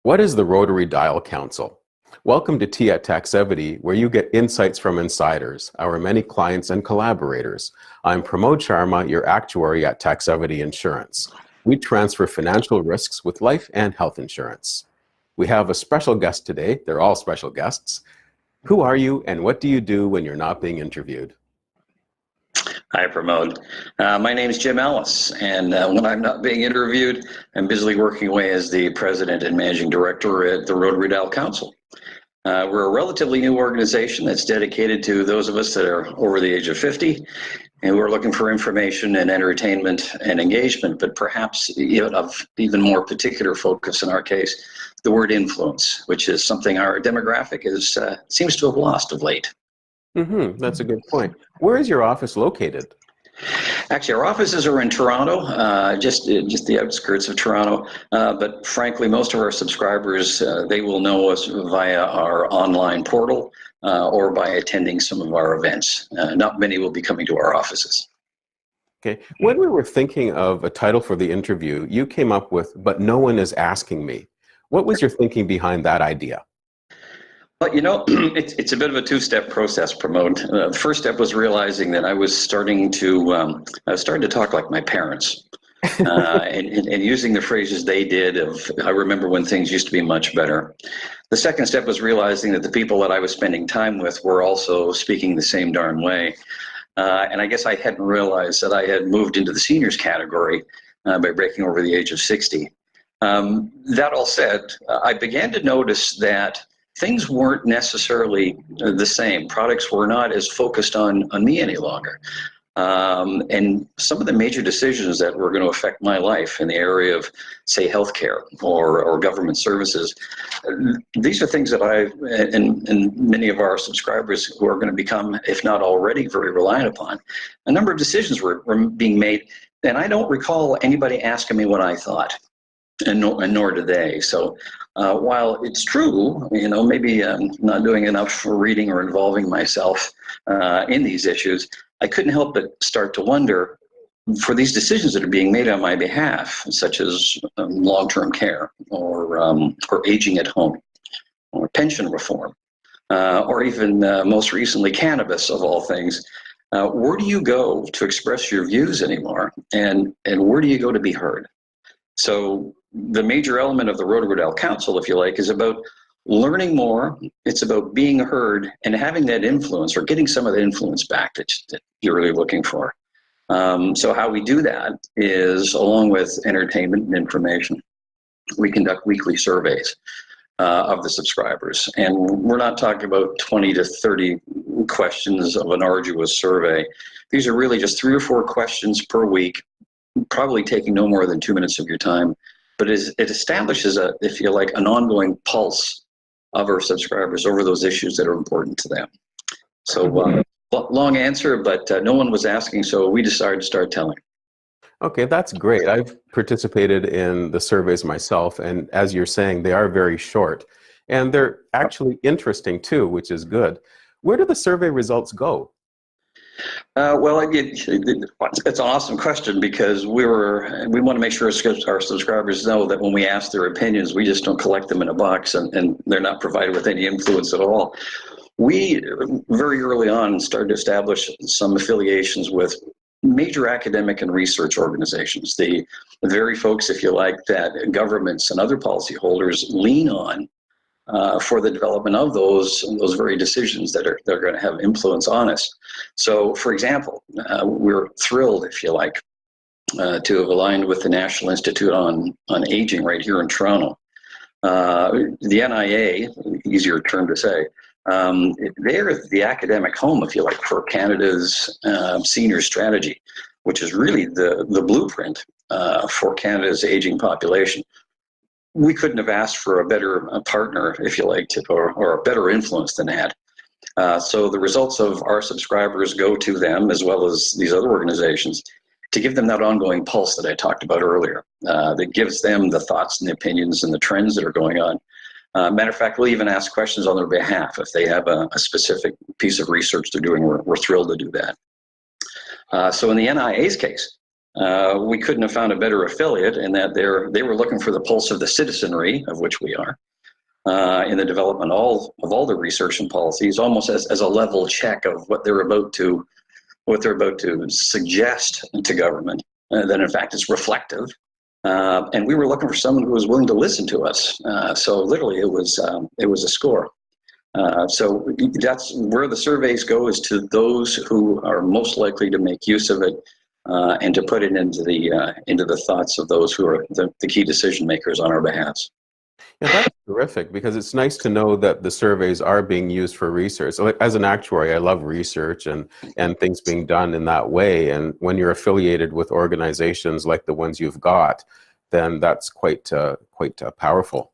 What is the Rotary Dial Council? Welcome to Tea at Taxevity, where you get insights from insiders, our many clients and collaborators. I'm Pramod Sharma, your actuary at Taxevity Insurance. We transfer financial risks with life and health insurance. We have a special guest today. They're all special guests. Who are you and what do you do when you're not being interviewed? Hi, Pramod. My name is Jim Ellis, and when I'm not being interviewed, I'm busily working away as the president and managing director at the Rotary Dial Council. We're a relatively new organization that's dedicated to those of us that are over the age of 50, and we're looking for information and entertainment and engagement, but perhaps of even more particular focus in our case, the word influence, which is something our demographic seems to have lost of late. That's a good point. Where is your office located? Actually, our offices are in Toronto, just the outskirts of Toronto. But frankly, most of our subscribers, they will know us via our online portal or by attending some of our events. Not many will be coming to our offices. Okay. When we were thinking of a title for the interview, you came up with, "But no one is asking me." What was your thinking behind that idea? But it's a bit of a two-step process, Pramod. The first step was realizing that I was starting to talk like my parents, and using the phrases they did. I remember when things used to be much better. The second step was realizing that the people that I was spending time with were also speaking the same darn way, and I guess I hadn't realized that I had moved into the seniors category by breaking over the age of 60. That all said, I began to notice that things weren't necessarily the same. Products were not as focused on me any longer. And some of the major decisions that were going to affect my life in the area of, say, healthcare or government services, these are things that and many of our subscribers who are going to become, if not already, very reliant upon. A number of decisions were being made, and I don't recall anybody asking me what I thought. And nor do they. So while it's true, maybe I'm not doing enough for reading or involving myself in these issues, I couldn't help but start to wonder, for these decisions that are being made on my behalf, such as long-term care or aging at home or pension reform, or even most recently cannabis of all things, where do you go to express your views anymore? And where do you go to be heard? So the major element of the Rotary Dial Council, if you like, is about learning more. It's about being heard and having that influence, or getting some of the influence back that you're really looking for. So how we do that is, along with entertainment and information, we conduct weekly surveys of the subscribers. And we're not talking about 20 to 30 questions of an arduous survey. These are really just 3 or 4 questions per week, probably taking no more than 2 minutes of your time, but it establishes if you like, an ongoing pulse of our subscribers over those issues that are important to them. So long answer, but no one was asking, so we decided to start telling. Okay, that's great. I've participated in the surveys myself, and as you're saying, they are very short, and they're actually interesting too, which is good. Where do the survey results go? Well, it's an awesome question, because we want to make sure our subscribers know that when we ask their opinions, we just don't collect them in a box and they're not provided with any influence at all. We very early on started to establish some affiliations with major academic and research organizations, the very folks, if you like, that governments and other policyholders lean on for the development of those very decisions that are going to have influence on us. So, for example, we're thrilled, if you like, to have aligned with the National Institute on Aging right here in Toronto. The NIA, easier term to say, they're the academic home, if you like, for Canada's senior strategy, which is really the blueprint for Canada's aging population. We couldn't have asked for a better partner, if you like, or a better influence than that. So the results of our subscribers go to them, as well as these other organizations, to give them that ongoing pulse that I talked about earlier, that gives them the thoughts and the opinions and the trends that are going on. Matter of fact, we'll even ask questions on their behalf. If they have a specific piece of research they're doing, we're thrilled to do that. So in the NIA's case, we couldn't have found a better affiliate in that they were looking for the pulse of the citizenry, of which we are, in the development of all the research and policies, almost as a level check of what they're about to suggest to government, that in fact is reflective. And we were looking for someone who was willing to listen to us. So literally, it was a score. So that's where the surveys go, is to those who are most likely to make use of it, and to put it into the thoughts of those who are the key decision makers on our behalf. Yeah, that's terrific, because it's nice to know that the surveys are being used for research. So, like, as an actuary, I love research and things being done in that way. And when you're affiliated with organizations like the ones you've got, then that's quite powerful.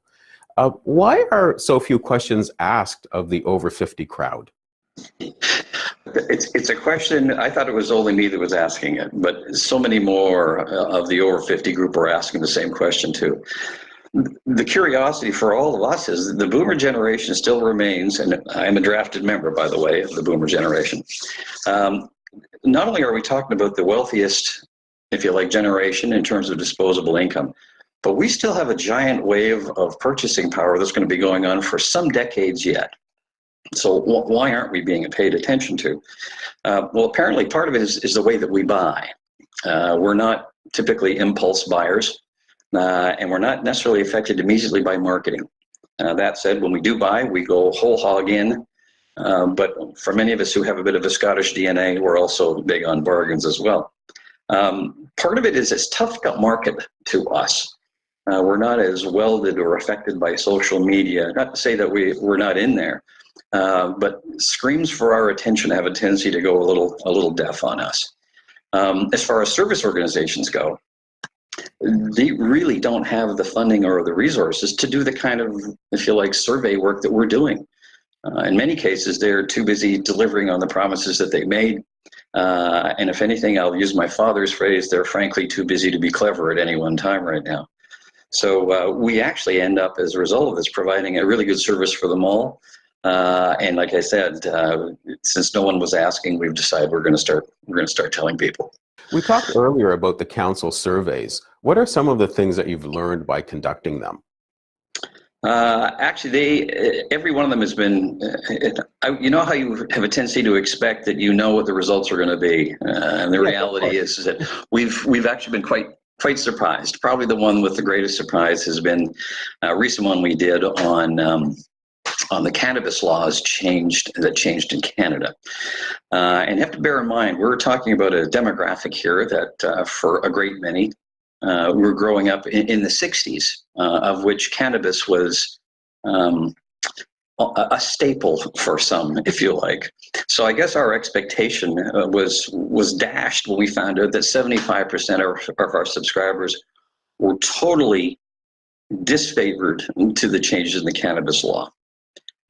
Why are so few questions asked of the over 50 crowd? It's a question. I thought it was only me that was asking it, but so many more of the over 50 group are asking the same question too. The curiosity for all of us is the boomer generation still remains, and I'm a drafted member, by the way, of the boomer generation. Not only are we talking about the wealthiest, if you like, generation in terms of disposable income, but we still have a giant wave of purchasing power that's going to be going on for some decades yet. So why aren't we being paid attention to? Well, apparently part of it is the way that we buy. We're not typically impulse buyers. And we're not necessarily affected immediately by marketing. That said, when we do buy, we go whole hog in. But for many of us who have a bit of a Scottish DNA, we're also big on bargains as well. Part of it is it's tough to market to us. We're not as welded or affected by social media. Not to say that we're not in there, but screams for our attention have a tendency to go a little deaf on us. As far as service organizations go, they really don't have the funding or the resources to do the kind of, if you like, survey work that we're doing. In many cases, they're too busy delivering on the promises that they made. And if anything, I'll use my father's phrase, they're frankly too busy to be clever at any one time right now. So we actually end up, as a result of this, providing a really good service for them all. And like I said, since no one was asking, we've decided we're going to start telling people. We talked earlier about the council surveys. What are some of the things that you've learned by conducting them? Actually, every one of them has been, you know how you have a tendency to expect that you know what the results are going to be. And the reality is that we've actually been quite surprised. Probably the one with the greatest surprise has been a recent one we did on the cannabis laws that changed in Canada. And you have to bear in mind, we're talking about a demographic here that for a great many, were growing up in the 60s, of which cannabis was a staple for some, if you like. So I guess our expectation was dashed when we found out that 75% of our subscribers were totally disfavored to the changes in the cannabis law.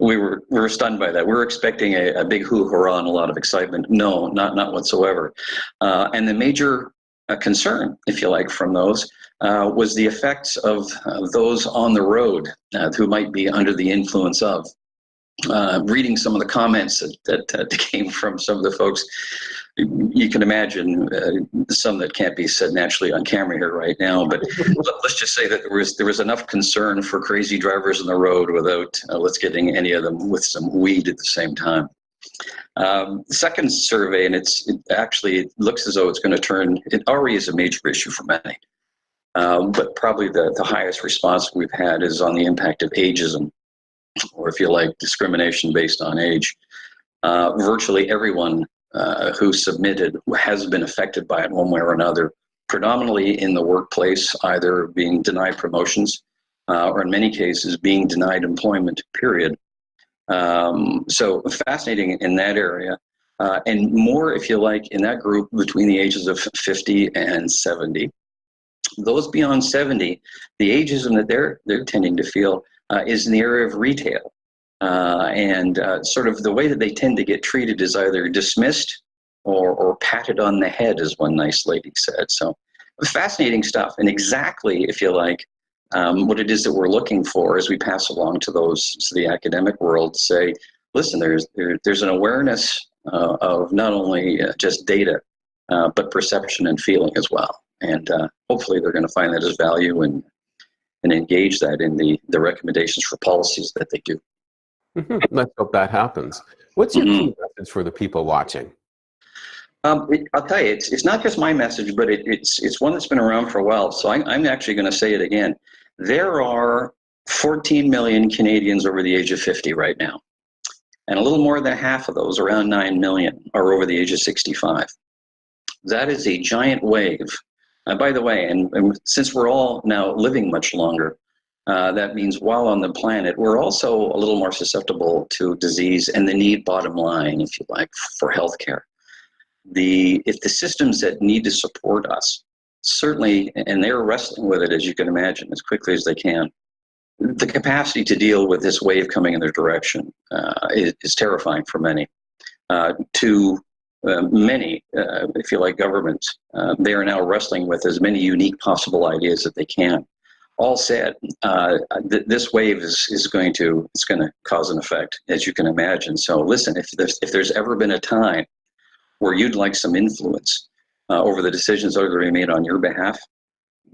We were stunned by that. We were expecting a big hoo-hurrah and a lot of excitement. No, not whatsoever. And the major concern, if you like, from those was the effects of those on the road who might be under the influence of. Reading some of the comments that came from some of the folks, you can imagine some that can't be said naturally on camera here right now, but let's just say that there was enough concern for crazy drivers on the road without let's getting any of them with some weed at the same time. The second survey, and it actually looks as though it's going to turn, it already is a major issue for many, but probably the highest response we've had is on the impact of ageism, or if you like, discrimination based on age. Virtually everyone who submitted has been affected by it one way or another, predominantly in the workplace, either being denied promotions or in many cases being denied employment, period. So fascinating in that area, and more, if you like, in that group between the ages of 50 and 70. Those beyond 70, the ageism that they're tending to feel is in the area of retail. And sort of the way that they tend to get treated is either dismissed or patted on the head, as one nice lady said. So fascinating stuff, and exactly, if you like, what it is that we're looking for as we pass along to the academic world to say, listen, there's an awareness of not only just data, but perception and feeling as well. And hopefully they're going to find that as value and engage that in the recommendations for policies that they do. Let's hope that happens. What's your key message for the people watching? I'll tell you, it's not just my message, but it's one that's been around for a while. So I'm actually going to say it again. There are 14 million Canadians over the age of 50 right now. And a little more than half of those, around 9 million, are over the age of 65. That is a giant wave. By the way, and since we're all now living much longer, that means while on the planet, we're also a little more susceptible to disease and the need, bottom line, if you like, for healthcare. If the systems that need to support us, certainly, and they're wrestling with it, as you can imagine, as quickly as they can, the capacity to deal with this wave coming in their direction is terrifying for many. To many, if you like, governments, they are now wrestling with as many unique possible ideas that they can. All said, this wave is going to cause an effect, as you can imagine. So listen, if there's ever been a time where you'd like some influence over the decisions that are going to be made on your behalf,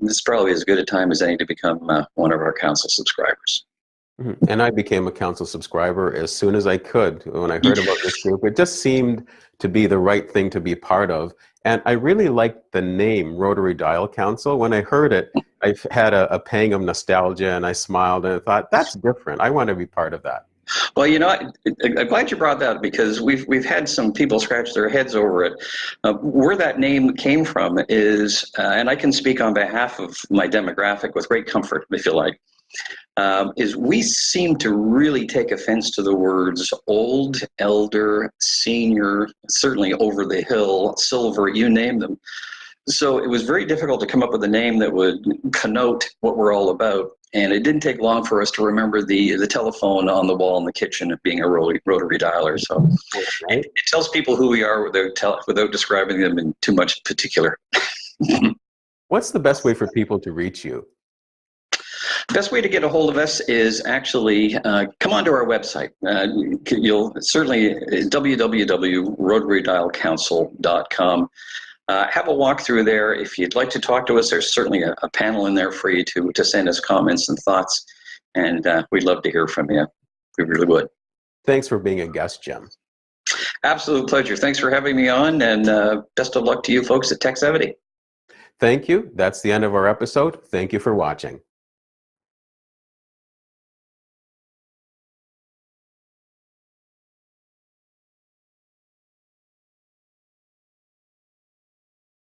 this is probably as good a time as any to become one of our council subscribers. And I became a council subscriber as soon as I could. When I heard about this group, it just seemed to be the right thing to be part of. And I really liked the name Rotary Dial Council. When I heard it, I had a pang of nostalgia, and I smiled and I thought, that's different. I want to be part of that. Well, I'm glad you brought that, because we've had some people scratch their heads over it. Where that name came from is, and I can speak on behalf of my demographic with great comfort, if you like, is we seem to really take offense to the words old, elder, senior, certainly over the hill, silver, you name them. So it was very difficult to come up with a name that would connote what we're all about. And it didn't take long for us to remember the telephone on the wall in the kitchen of being a rotary dialer. So it tells people who we are without describing them in too much particular. What's the best way for people to reach you? The best way to get a hold of us is actually come onto our website. You'll certainly www.rotarydialcouncil.com. Have a walk through there. If you'd like to talk to us, there's certainly a panel in there for you to send us comments and thoughts, and we'd love to hear from you. We really would. Thanks for being a guest, Jim. Absolute pleasure. Thanks for having me on, and best of luck to you folks at Taxevity. Thank you. That's the end of our episode. Thank you for watching.